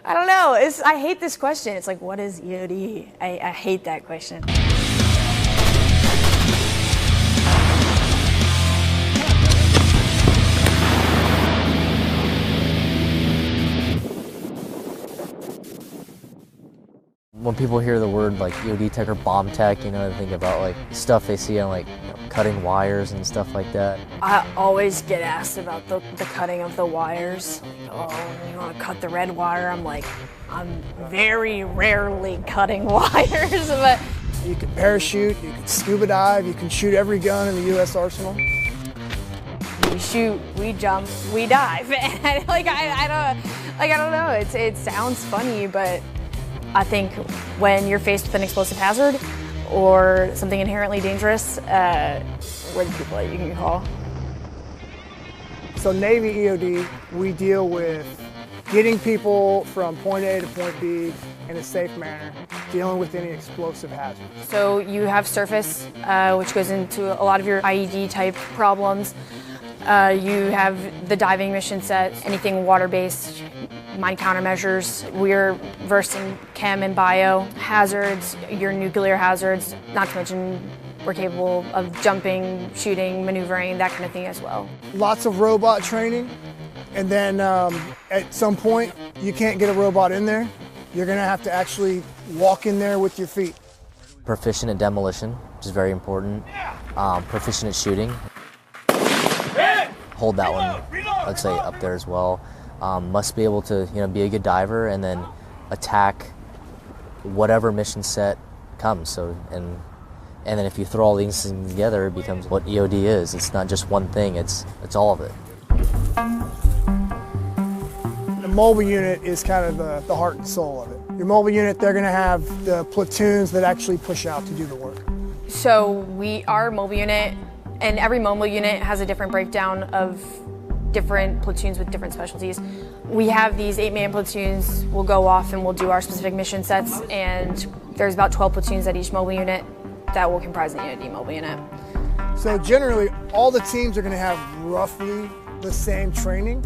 I don't know. I hate this question. It's like, what is EOD? I hate that question. When people hear the word like EOD tech or bomb tech, they think about like stuff they see on like cutting wires and stuff like that. I always get asked about the cutting of the wires. Like, oh, you want to cut the red wire? I'm like, I'm very rarely cutting wires. But you can parachute, you can scuba dive, you can shoot every gun in the U.S. arsenal. We shoot, we jump, we dive. And I don't know. It sounds funny, but I think when you're faced with an explosive hazard or something inherently dangerous, we're the people that you can call. So Navy EOD, we deal with getting people from point A to point B in a safe manner, dealing with any explosive hazard. So you have surface, which goes into a lot of your IED type problems. You have the diving mission set, anything water-based, mine countermeasures. We're versed in chem and bio, hazards, your nuclear hazards, not to mention we're capable of jumping, shooting, maneuvering, that kind of thing as well. Lots of robot training, and then at some point you can't get a robot in there. You're gonna have to actually walk in there with your feet. Proficient at demolition, which is very important. Proficient at shooting. Hold that one, I'd say, up there as well. Must be able to, be a good diver and then attack whatever mission set comes. So, and then if you throw all these things together, it becomes what EOD is. It's not just one thing; it's all of it. The mobile unit is kind of the heart and soul of it. Your mobile unit, they're going to have the platoons that actually push out to do the work. So our mobile unit, and every mobile unit has a different breakdown of different platoons with different specialties. We have these 8-man platoons. We'll go off and we'll do our specific mission sets, and there's about 12 platoons at each mobile unit that will comprise an EOD mobile unit. So generally, all the teams are going to have roughly the same training,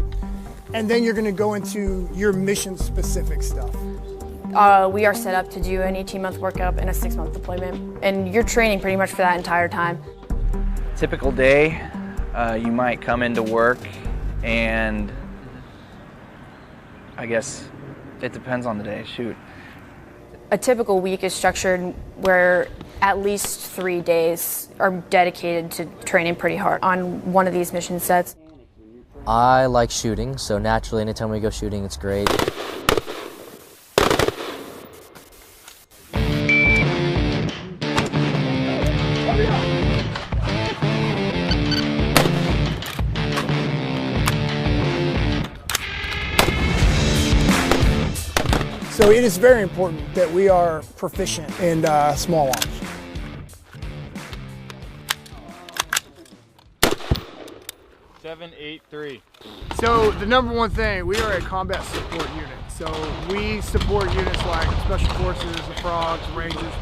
and then you're going to go into your mission-specific stuff. We are set up to do an 18-month workup and a 6-month deployment, and you're training pretty much for that entire time. Typical day, you might come into work, and I guess it depends on the day. Shoot. A typical week is structured where at least 3 days are dedicated to training pretty hard on one of these mission sets. I like shooting, so naturally anytime we go shooting, it's great. So it is very important that we are proficient in small arms. Seven, 8, 3. So the number one thing, we are a combat support unit. So we support units like Special Forces, the Frogs, Rangers.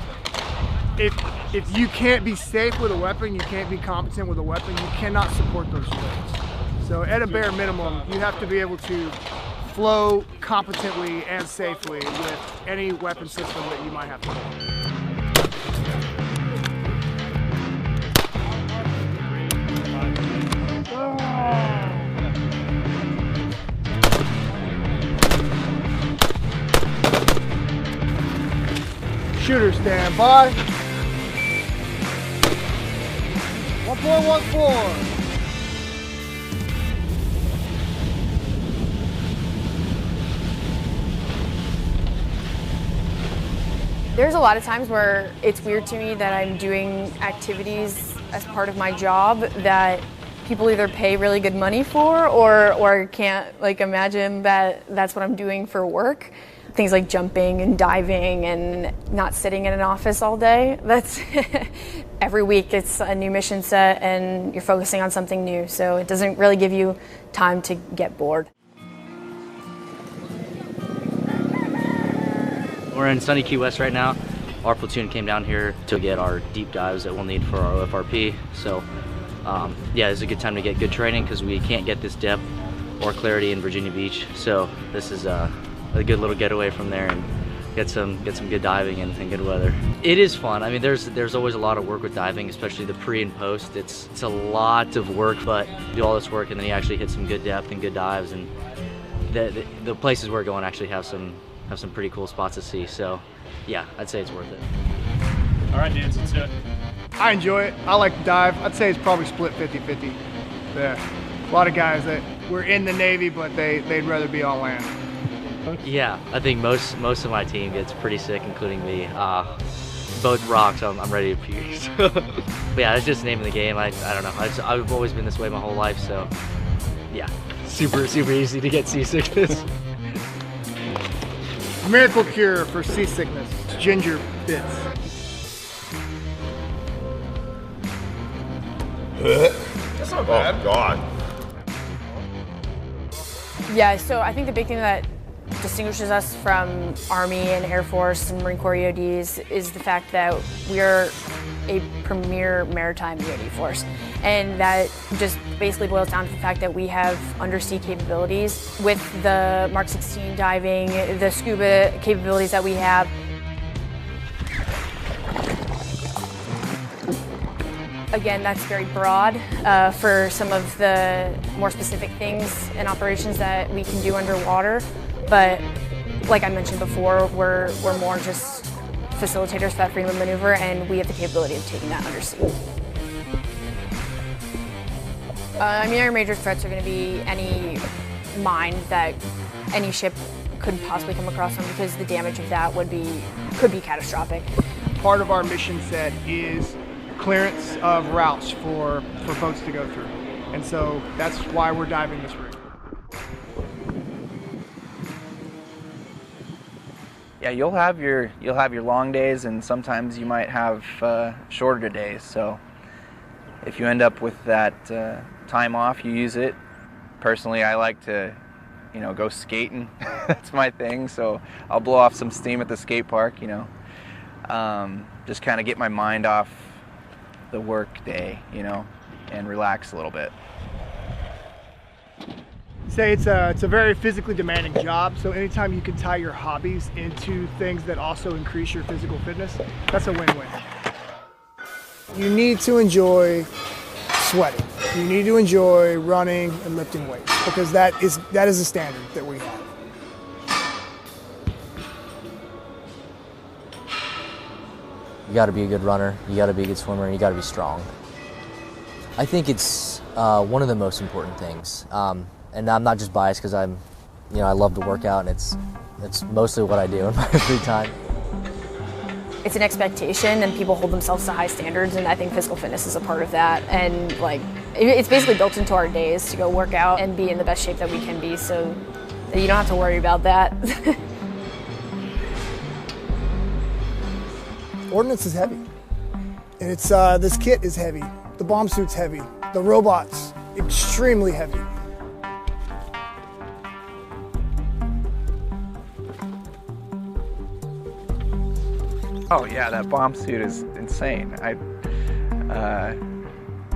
If you can't be safe with a weapon, you can't be competent with a weapon, you cannot support those units. So at a bare minimum, you have to be able to flow competently and safely with any weapon system that you might have to hold. Shooter stand by. 1.14. There's a lot of times where it's weird to me that I'm doing activities as part of my job that people either pay really good money for or can't imagine that that's what I'm doing for work. Things like jumping and diving and not sitting in an office all day. That's every week it's a new mission set and you're focusing on something new, so it doesn't really give you time to get bored. We're in sunny Key West right now. Our platoon came down here to get our deep dives that we'll need for our OFRP. So yeah, it's a good time to get good training because we can't get this depth or clarity in Virginia Beach. So this is a good little getaway from there and get some good diving and good weather. It is fun. I mean, there's always a lot of work with diving, especially the pre and post. It's a lot of work, but you do all this work and then you actually hit some good depth and good dives, and the places we're going actually have some pretty cool spots to see. So yeah, I'd say it's worth it. All right, Dan, let's do it. I enjoy it. I like to dive. I'd say it's probably split 50-50. Yeah. A lot of guys that were in the Navy, but they'd rather be on land. Yeah, I think most of my team gets pretty sick, including me. Both rocks, I'm ready to puke. But yeah, it's just the name of the game. I don't know. I've always been this way my whole life, so yeah, super easy to get seasickness. Miracle cure for seasickness, ginger bits. That's not bad. Oh, God. Yeah, so I think the big thing that distinguishes us from Army and Air Force and Marine Corps EODs is the fact that we're a premier maritime EOD force. And that just basically boils down to the fact that we have undersea capabilities with the Mark 16 diving, the scuba capabilities that we have. Again, that's very broad for some of the more specific things and operations that we can do underwater. But like I mentioned before, we're more just facilitators for that freedom of maneuver, and we have the capability of taking that undersea. I mean, our major threats are going to be any mine that any ship could possibly come across them, because the damage of that could be catastrophic. Part of our mission set is clearance of routes for boats to go through, and so that's why we're diving this rig. Yeah, you'll have your long days, and sometimes you might have shorter days. So if you end up with that time off, you use it. Personally, I like to, go skating. That's my thing. So I'll blow off some steam at the skate park. Just kind of get my mind off the work day, and relax a little bit. Say it's a very physically demanding job, so anytime you can tie your hobbies into things that also increase your physical fitness, that's a win-win. You need to enjoy sweating. You need to enjoy running and lifting weights, because that is a standard that we have. You got to be a good runner, you got to be a good swimmer, and you got to be strong. I think it's one of the most important things. And I'm not just biased because I love to work out, and it's mostly what I do in my free time. It's an expectation, and people hold themselves to high standards, and I think physical fitness is a part of that. And it's basically built into our days to go work out and be in the best shape that we can be, so you don't have to worry about that. Ordnance is heavy, and it's this kit is heavy. The bomb suit's heavy. The robot's extremely heavy. Oh yeah, that bomb suit is insane. I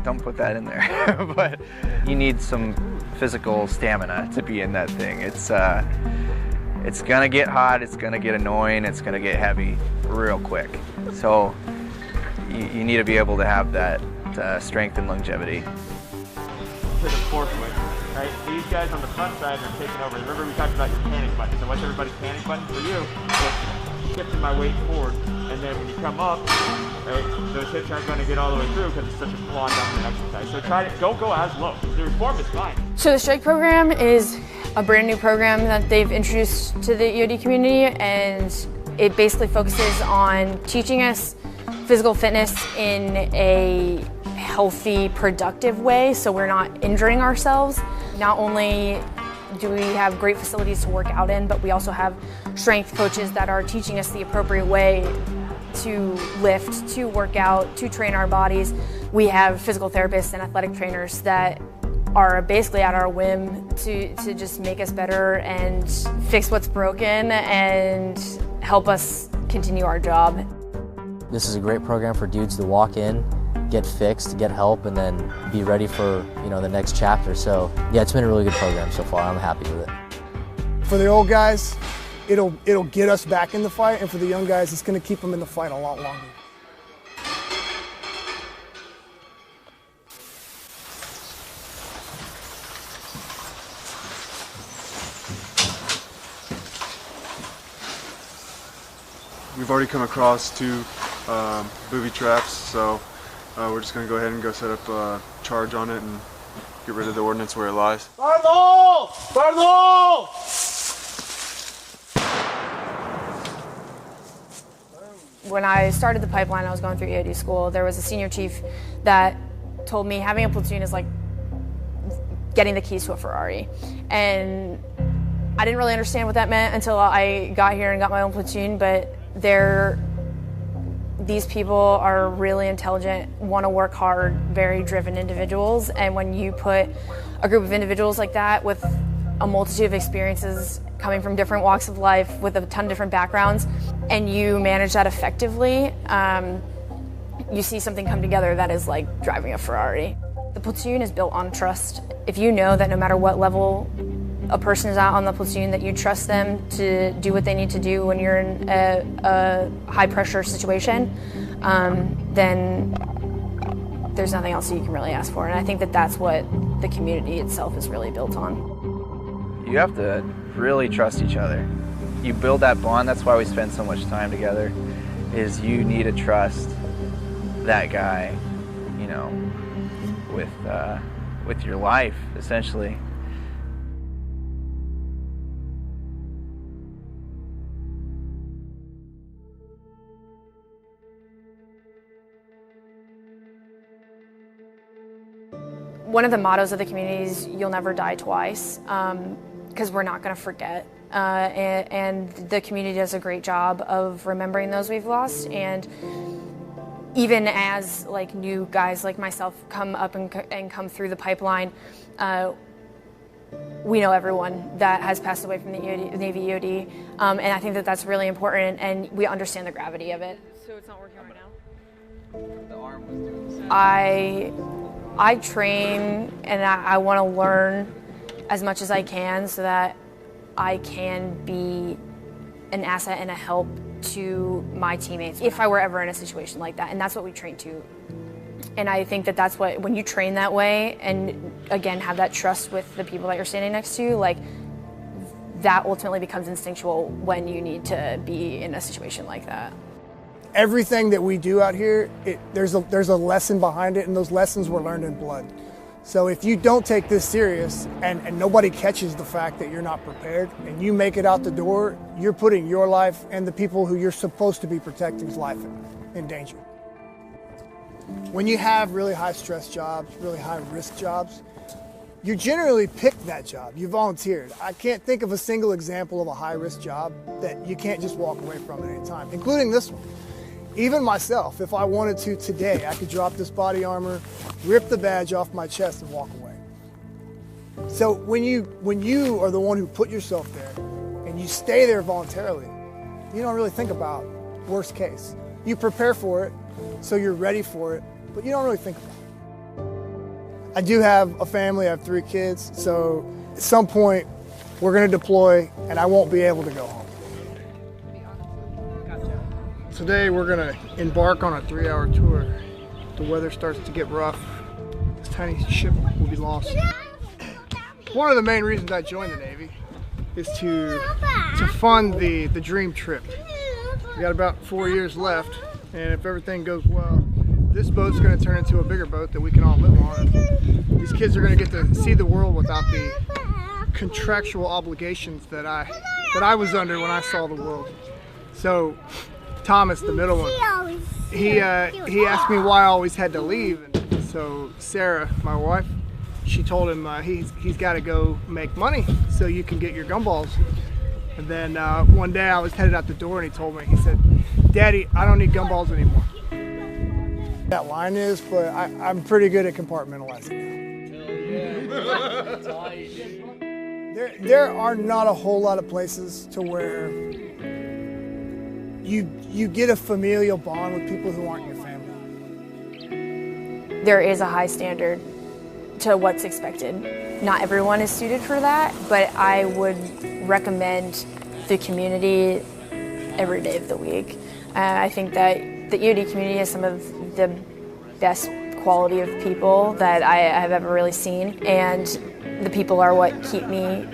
don't put that in there, but you need some physical stamina to be in that thing. It's gonna get hot, it's gonna get annoying, it's gonna get heavy real quick. So you need to be able to have that strength and longevity. To the forefoot, right? These guys on the front side are taking over. Remember we talked about your panic button. So what's everybody's panic button for you? It's shifting my weight forward. And then when you come up, right, those hips aren't going to get all the way through because it's such a quad dominant exercise. So don't go as low. The reform is fine. So the Strike program is a brand new program that they've introduced to the EOD community, and it basically focuses on teaching us physical fitness in a healthy, productive way, so we're not injuring ourselves. Not only do we have great facilities to work out in, but we also have strength coaches that are teaching us the appropriate way to lift, to work out, to train our bodies. We have physical therapists and athletic trainers that are basically at our whim to just make us better and fix what's broken and help us continue our job. This is a great program for dudes to walk in, get fixed, get help, and then be ready for the next chapter. So yeah, it's been a really good program so far. I'm happy with it. For the old guys, it'll get us back in the fight, and for the young guys, it's going to keep them in the fight a lot longer. We've already come across 2 booby traps, so we're just going to go ahead and go set up a charge on it and get rid of the ordnance where it lies. Pardo! Pardo! When I started the pipeline, I was going through EOD school. There was a senior chief that told me having a platoon is like getting the keys to a Ferrari. And I didn't really understand what that meant until I got here and got my own platoon, but these people are really intelligent, want to work hard, very driven individuals. And when you put a group of individuals like that with a multitude of experiences coming from different walks of life with a ton of different backgrounds, and you manage that effectively, you see something come together that is like driving a Ferrari. The platoon is built on trust. If you know that no matter what level a person is at on the platoon, that you trust them to do what they need to do when you're in a high pressure situation, then there's nothing else that you can really ask for. And I think that that's what the community itself is really built on. You have to really trust each other. You build that bond. That's why we spend so much time together, is you need to trust that guy, you know, with your life, essentially. One of the mottos of the community is you'll never die twice, because we're not going to forget. And the community does a great job of remembering those we've lost. And even as like new guys like myself come up and come through the pipeline, we know everyone that has passed away from the Navy EOD. And I think that that's really important, and we understand the gravity of it. So it's not working right now? The arm was doing the same. I train and I want to learn as much as I can so that I can be an asset and a help to my teammates if I were ever in a situation like that. And that's what we train to. And I think that that's what, when you train that way and again have that trust with the people that you're standing next to, like that ultimately becomes instinctual when you need to be in a situation like that. Everything that we do out here, there's a lesson behind it, and those lessons were learned in blood. So if you don't take this serious and nobody catches the fact that you're not prepared and you make it out the door, you're putting your life and the people who you're supposed to be protecting's life in danger. When you have really high stress jobs, really high risk jobs, you generally pick that job. You volunteered. I can't think of a single example of a high risk job that you can't just walk away from at any time, including this one. Even myself, if I wanted to today, I could drop this body armor, rip the badge off my chest and walk away. So when you are the one who put yourself there and you stay there voluntarily, you don't really think about worst case. You prepare for it, so you're ready for it, but you don't really think about it. I do have a family, I have 3 kids, so at some point we're gonna deploy and I won't be able to go home. Today we're gonna embark on a 3-hour tour. The weather starts to get rough. This tiny ship will be lost. One of the main reasons I joined the Navy is to fund the dream trip. We got about 4 years left, and if everything goes well, this boat's gonna turn into a bigger boat that we can all live on. And these kids are gonna get to see the world without the contractual obligations that I was under when I saw the world. So Thomas, the middle one, he asked me why I always had to leave, and so Sarah, my wife, she told him he's got to go make money so you can get your gumballs. And then one day I was headed out the door and he told me, he said, "Daddy, I don't need gumballs anymore." That line is, but I'm pretty good at compartmentalizing. There are not a whole lot of places to where you get a familial bond with people who aren't your family. There is a high standard to what's expected. Not everyone is suited for that, but I would recommend the community every day of the week. I think that the EOD community has some of the best quality of people that I have ever really seen, and the people are what keep me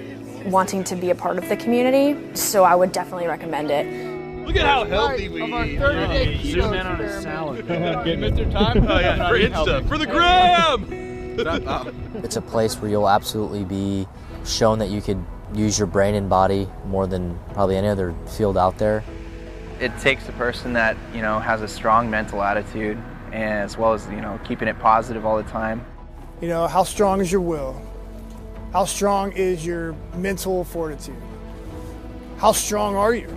wanting to be a part of the community, so I would definitely recommend it. Look at how healthy we eat. Zoom in on a salad. Get Mr. Time? Oh yeah, for Insta, for the gram! It's a place where you'll absolutely be shown that you could use your brain and body more than probably any other field out there. It takes a person that, you know, has a strong mental attitude, and as well as, you know, keeping it positive all the time. You know, how strong is your will? How strong is your mental fortitude? How strong are you?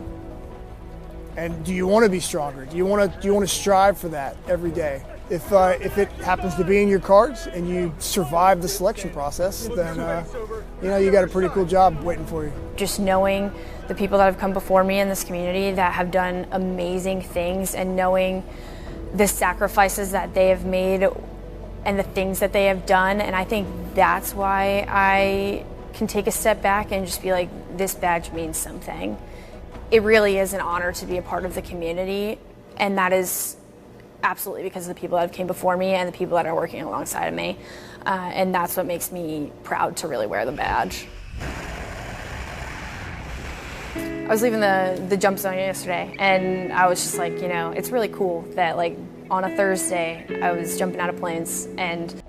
And do you want to be stronger? Do you want to strive for that every day? If it happens to be in your cards and you survive the selection process, then you know, you got a pretty cool job waiting for you. Just knowing the people that have come before me in this community that have done amazing things, and knowing the sacrifices that they have made and the things that they have done, and I think that's why I can take a step back and just be like, this badge means something. It really is an honor to be a part of the community, and that is absolutely because of the people that have came before me and the people that are working alongside of me, and that's what makes me proud to really wear the badge. I was leaving the jump zone yesterday, and I was just like, you know, it's really cool that like on a Thursday I was jumping out of planes, and